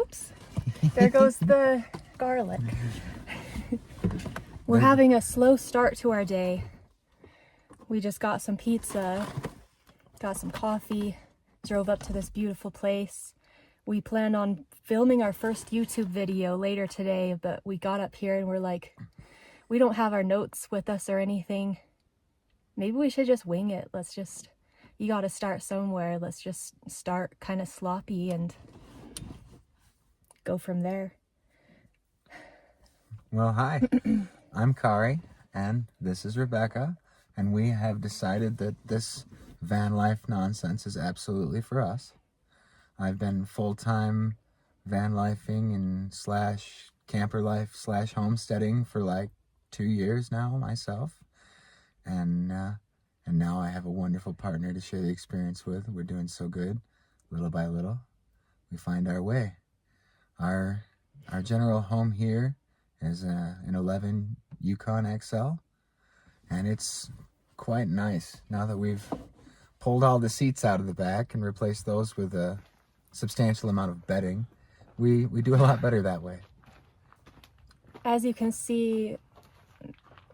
Oops, there goes the garlic. We're having a slow start to our day. We just got some pizza, got some coffee, drove up to this beautiful place. We plan on filming our first YouTube video later today, but we got up here and we're like, we don't have our notes with us or anything. Maybe we should just wing it. You gotta start somewhere. Let's just start kind of sloppy and go from there. Well, hi, I'm Kari, and this is Rebecca, and we have decided that this van life nonsense is absolutely for us. I've been full-time van lifing and slash camper life slash homesteading for like 2 years now myself, and now I have a wonderful partner to share the experience with. We're doing so good, little by little. We find our way. Our general home here is an 11 Yukon XL, and it's quite nice now that we've pulled all the seats out of the back and replaced those with a substantial amount of bedding. We do a lot better that way. As you can see,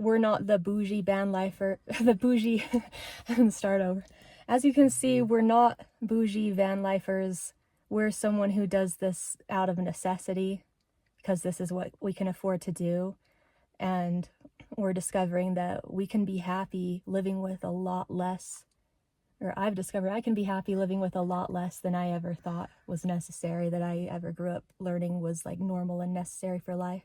we're not the bougie van lifer, the bougie, start over. As you can see, we're not bougie van lifers. We're someone who does this out of necessity because this is what we can afford to do. And we're discovering that we can be happy living with a lot less, or I've discovered I can be happy living with a lot less than I ever thought was necessary, that I ever grew up learning was like normal and necessary for life.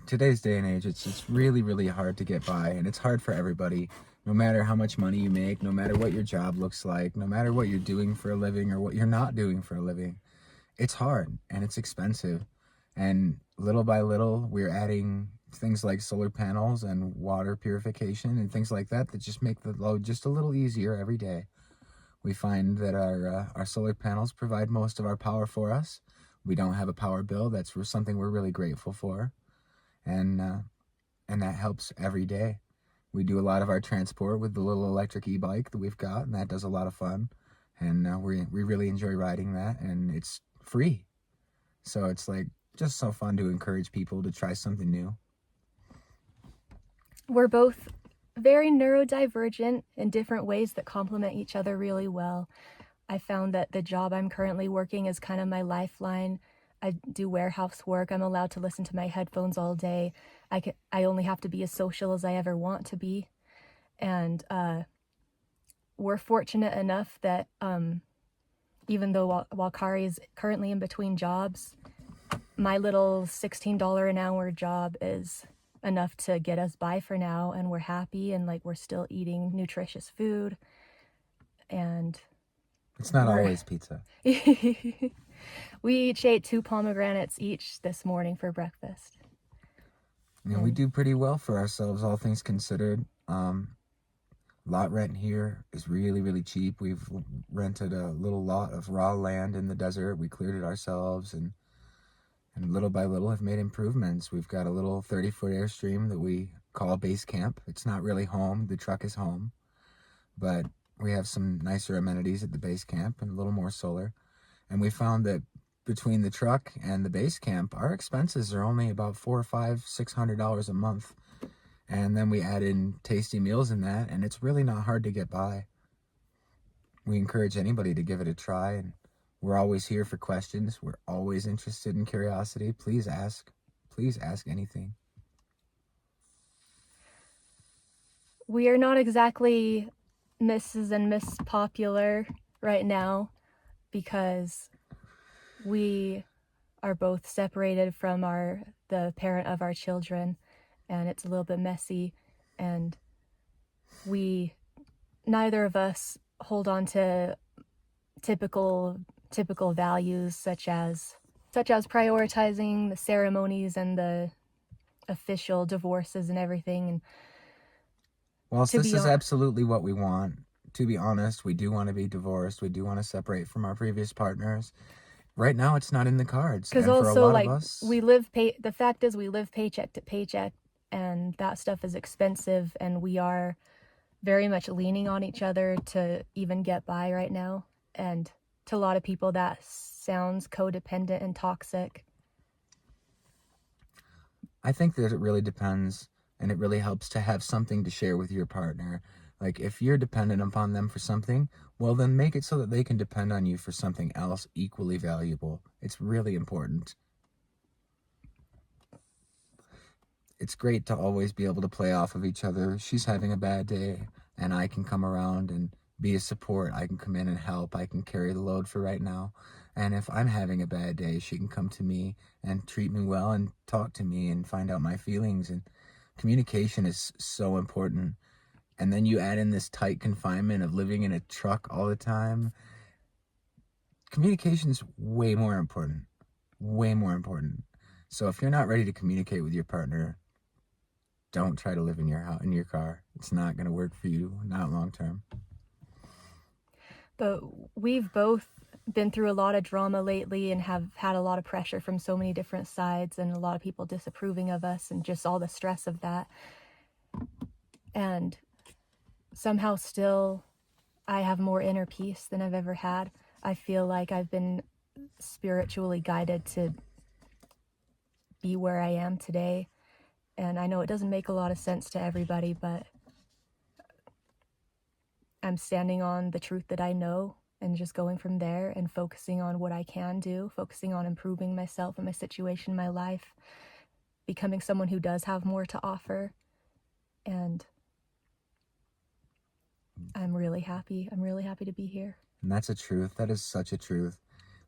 Today's day and age, it's really, really hard to get by, and it's hard for everybody, no matter how much money you make, no matter what your job looks like, no matter what you're doing for a living or what you're not doing for a living. It's hard and it's expensive, and little by little we're adding things like solar panels and water purification and things like that just make the load just a little easier every day. We find that our solar panels provide most of our power for us. We don't have a power bill. That's something we're really grateful for, and that helps every day. We do a lot of our transport with the little electric e-bike that we've got, and that does a lot of fun, and we really enjoy riding that, and it's free. So it's like just so fun to encourage people to try something new. We're both very neurodivergent in different ways that complement each other really well. I found that the job I'm currently working is kind of my lifeline. I do warehouse work. I'm allowed to listen to my headphones all day. I only have to be as social as I ever want to be. And we're fortunate enough that even though while Kari is currently in between jobs, my little $16 an hour job is enough to get us by for now, and we're happy, and like we're still eating nutritious food, and it's not always pizza. We each ate 2 pomegranates each this morning for breakfast. We do pretty well for ourselves, all things considered. Lot rent here is really, really cheap. We've rented a little lot of raw land in the desert. We cleared it ourselves, and little by little have made improvements. We've got a little 30-foot Airstream that we call base camp. It's not really home. The truck is home, but we have some nicer amenities at the base camp and a little more solar. And we found that between the truck and the base camp, our expenses are only about $400, $500, $600 a month. And then we add in tasty meals in that, and it's really not hard to get by. We encourage anybody to give it a try, and we're always here for questions. We're always interested in curiosity. Please ask. Please ask anything. We are not exactly Mrs. and Miss Popular right now because we are both separated from the parent of our children, and it's a little bit messy, and neither of us hold on to typical values such as prioritizing the ceremonies and the official divorces and everything. And whilst this is absolutely what we want, to be honest, we do want to be divorced. We do want to separate from our previous partners. Right now, it's not in the cards. Because also, like, the fact is we live paycheck to paycheck, and that stuff is expensive, and we are very much leaning on each other to even get by right now. And to a lot of people that sounds codependent and toxic. I think that it really depends, and it really helps to have something to share with your partner. Like, if you're dependent upon them for something, well, then make it so that they can depend on you for something else equally valuable. It's really important. It's great to always be able to play off of each other. She's having a bad day, and I can come around and be a support. I can come in and help. I can carry the load for right now. And if I'm having a bad day, she can come to me and treat me well and talk to me and find out my feelings. And communication is so important. And then you add in this tight confinement of living in a truck all the time. Communication's way more important. Way more important. So if you're not ready to communicate with your partner, don't try to live in your car. It's not going to work for you, not long term. But we've both been through a lot of drama lately and have had a lot of pressure from so many different sides and a lot of people disapproving of us and just all the stress of that. And somehow still I have more inner peace than I've ever had. I feel like I've been spiritually guided to be where I am today. And I know it doesn't make a lot of sense to everybody, but I'm standing on the truth that I know and just going from there and focusing on what I can do, focusing on improving myself and my situation, my life, becoming someone who does have more to offer. And I'm really happy. I'm really happy to be here. And that's a truth. That is such a truth.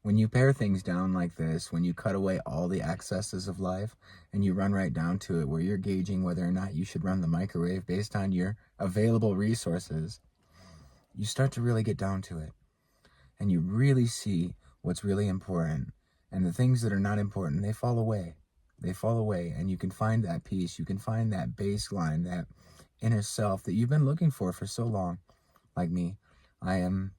When you pare things down like this, when you cut away all the excesses of life and you run right down to it, where you're gauging whether or not you should run the microwave based on your available resources, you start to really get down to it. And you really see what's really important. And the things that are not important, they fall away. They fall away. And you can find that peace. You can find that baseline, that inner self that you've been looking for so long. Like me, I am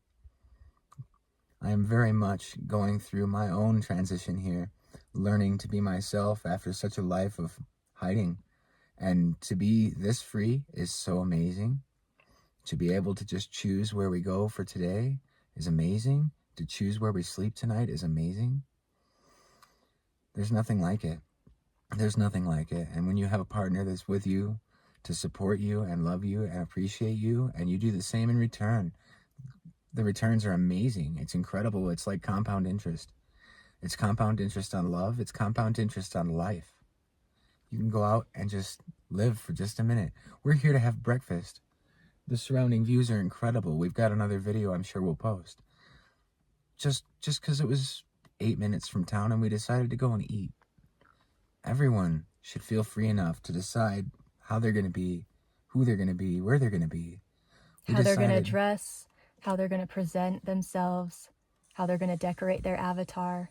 very much going through my own transition here, learning to be myself after such a life of hiding. And to be this free is so amazing. To be able to just choose where we go for today is amazing. To choose where we sleep tonight is amazing. There's nothing like it. There's nothing like it. And when you have a partner that's with you to support you and love you and appreciate you, and you do the same in return, the returns are amazing. It's incredible. It's like compound interest. It's compound interest on love. It's compound interest on life. You can go out and just live for just a minute. We're here to have breakfast. The surrounding views are incredible. We've got another video I'm sure we'll post. Just because it was 8 minutes from town and we decided to go and eat. Everyone should feel free enough to decide how they're going to be, who they're going to be, where they're going to be. How they're going to dress, how they're going to present themselves, how they're going to decorate their avatar.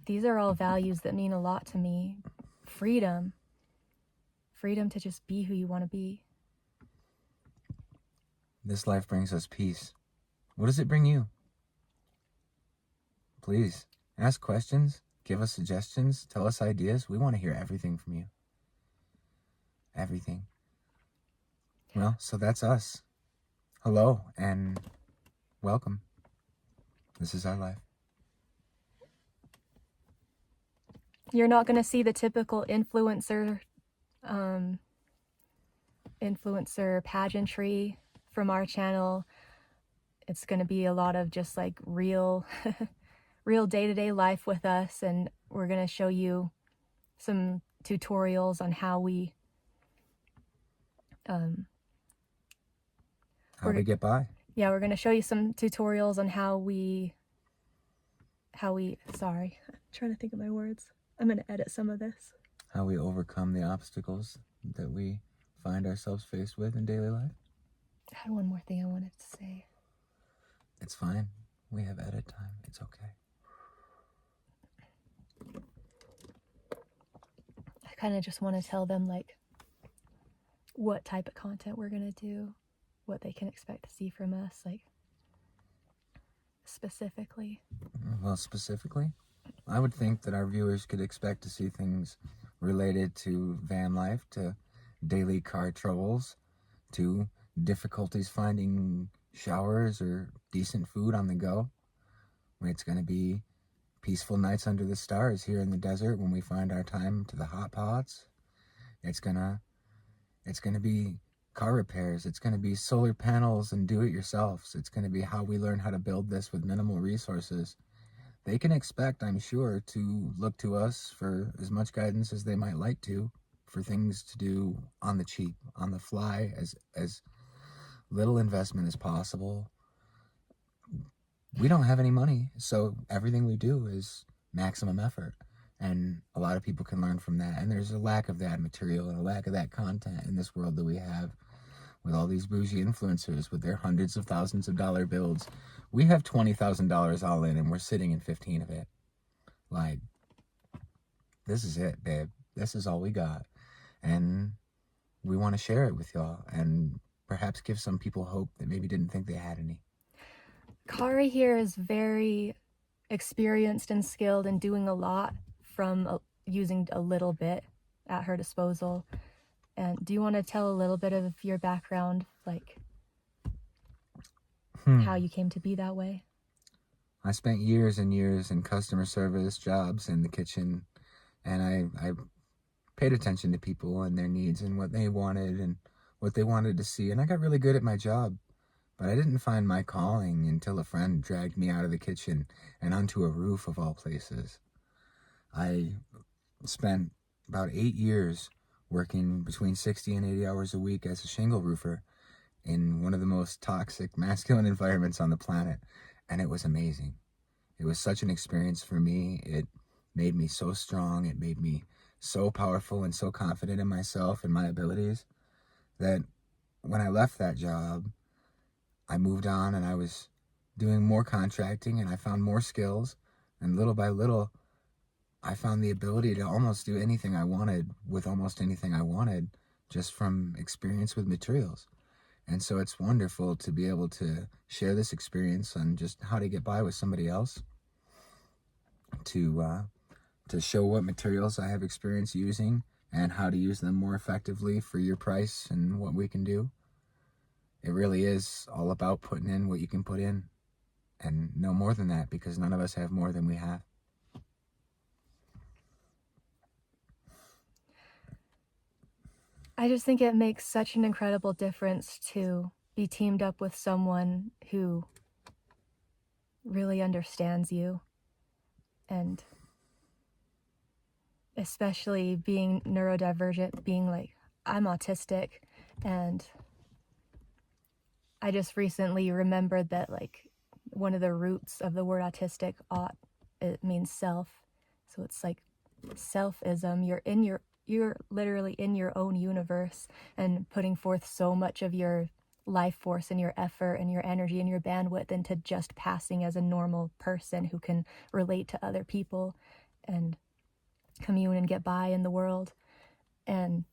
These are all values that mean a lot to me. Freedom. Freedom to just be who you want to be. This life brings us peace. What does it bring you? Please, ask questions, give us suggestions, tell us ideas. We want to hear everything from you. Everything. Well, so that's us. Hello and welcome. This is our life. You're not going to see the typical influencer pageantry from our channel. It's going to be a lot of just like real day-to-day life with us, and we're going to show you some tutorials on how we get by. Yeah, we're going to show you some tutorials on how we sorry, I'm trying to think of my words. I'm going to edit some of this. How we overcome the obstacles that we find ourselves faced with in daily life. I had one more thing I wanted to say. It's fine. We have edit time. It's okay. I kind of just want to tell them like what type of content we're going to do, what they can expect to see from us, like specifically. Well, specifically, I would think that our viewers could expect to see things related to van life, to daily car troubles, to difficulties finding showers or decent food on the go. It's going to be peaceful nights under the stars here in the desert when we find our time to the hot pots. It's going to be car repairs. It's going to be solar panels and do-it-yourselfs. It's going to be how we learn how to build this with minimal resources. They can expect, I'm sure, to look to us for as much guidance as they might like to, for things to do on the cheap, on the fly, as little investment as possible. We don't have any money, so everything we do is maximum effort. And a lot of people can learn from that. And there's a lack of that material and a lack of that content in this world that we have with all these bougie influencers with their hundreds of thousands of dollar builds. We have $20,000 all in and we're sitting in 15 of it. Like, this is it, babe. This is all we got. And we want to share it with y'all and perhaps give some people hope that maybe didn't think they had any. Kari here is very experienced and skilled and doing a lot from using a little bit at her disposal. And do you want to tell a little bit of your background, like how you came to be that way? I spent years and years in customer service jobs in the kitchen, and I paid attention to people and their needs and what they wanted and what they wanted to see. And I got really good at my job, but I didn't find my calling until a friend dragged me out of the kitchen and onto a roof of all places. I spent about 8 years working between 60 and 80 hours a week as a shingle roofer in one of the most toxic masculine environments on the planet. And it was amazing. It was such an experience for me. It made me so strong. It made me so powerful and so confident in myself and my abilities that when I left that job, I moved on and I was doing more contracting and I found more skills. And little by little, I found the ability to almost do anything I wanted with almost anything I wanted just from experience with materials. And so it's wonderful to be able to share this experience on just how to get by with somebody else, to show what materials I have experience using and how to use them more effectively for your price and what we can do. It really is all about putting in what you can put in and no more than that, because none of us have more than we have. I just think it makes such an incredible difference to be teamed up with someone who really understands you, and especially being neurodivergent, being like, I'm autistic, and I just recently remembered that like one of the roots of the word autistic, it means self. So it's like selfism. You're literally in your own universe and putting forth so much of your life force and your effort and your energy and your bandwidth into just passing as a normal person who can relate to other people and commune and get by in the world. And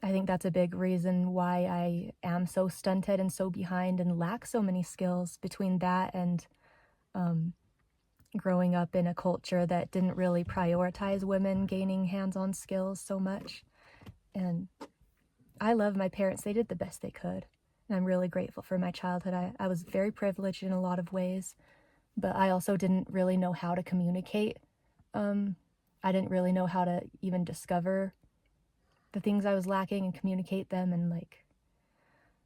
I think that's a big reason why I am so stunted and so behind and lack so many skills, between that and growing up in a culture that didn't really prioritize women gaining hands-on skills so much. And I love my parents. They did the best they could. And I'm really grateful for my childhood. I was very privileged in a lot of ways, but I also didn't really know how to communicate. I didn't really know how to even discover the things I was lacking and communicate them and like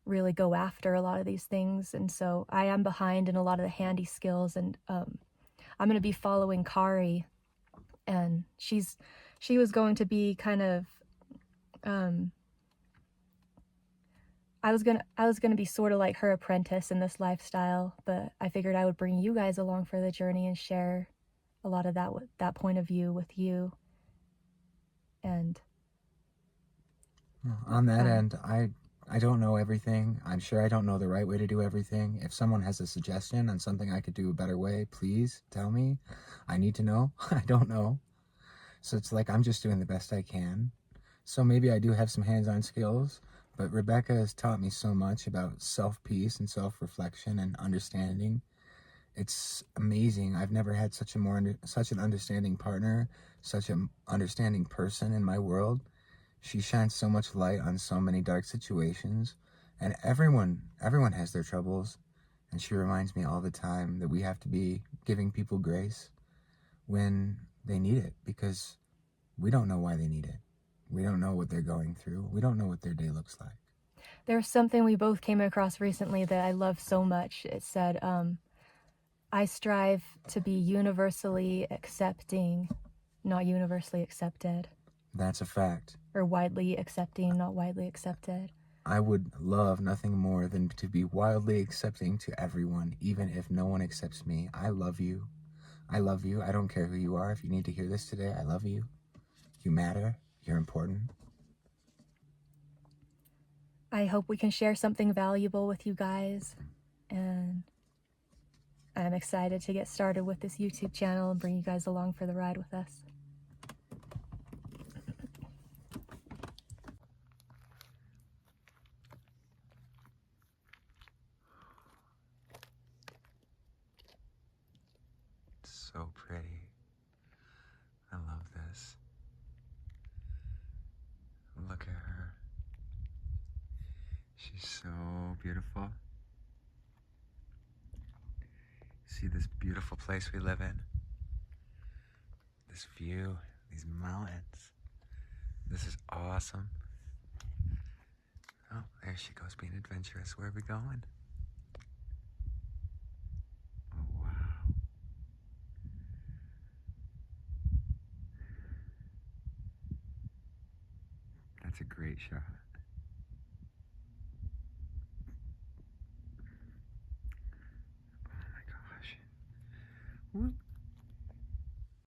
really go after a lot of these things. And so I am behind in a lot of the handy skills, and I'm going to be following Kari, and she was going to be kind of I was gonna be sort of like her apprentice in this lifestyle, but I figured I would bring you guys along for the journey and share a lot of that point of view with you. And on that end, I don't know everything. I'm sure I don't know the right way to do everything. If someone has a suggestion on something I could do a better way, please tell me. I need to know. I don't know. So it's like I'm just doing the best I can. So maybe I do have some hands-on skills, but Rebecca has taught me so much about self-peace and self-reflection and understanding. It's amazing. I've never had such an understanding partner, such an understanding person in my world. She shines so much light on so many dark situations, and everyone has their troubles. And she reminds me all the time that we have to be giving people grace when they need it, because we don't know why they need it. We don't know what they're going through. We don't know what their day looks like. There's something we both came across recently that I love so much. It said, I strive to be universally accepting, not universally accepted. That's a fact. Or widely accepting, not widely accepted. I would love nothing more than to be wildly accepting to everyone, even if no one accepts me. I love you. I love you. I don't care who you are. If you need to hear this today, I love you. You matter. You're important. I hope we can share something valuable with you guys. And I'm excited to get started with this YouTube channel and bring you guys along for the ride with us. So pretty. I love this. Look at her. She's so beautiful. See this beautiful place we live in? This view, these mountains. This is awesome. Oh, there she goes being adventurous. Where are we going? Oh, wow. That's a great shot.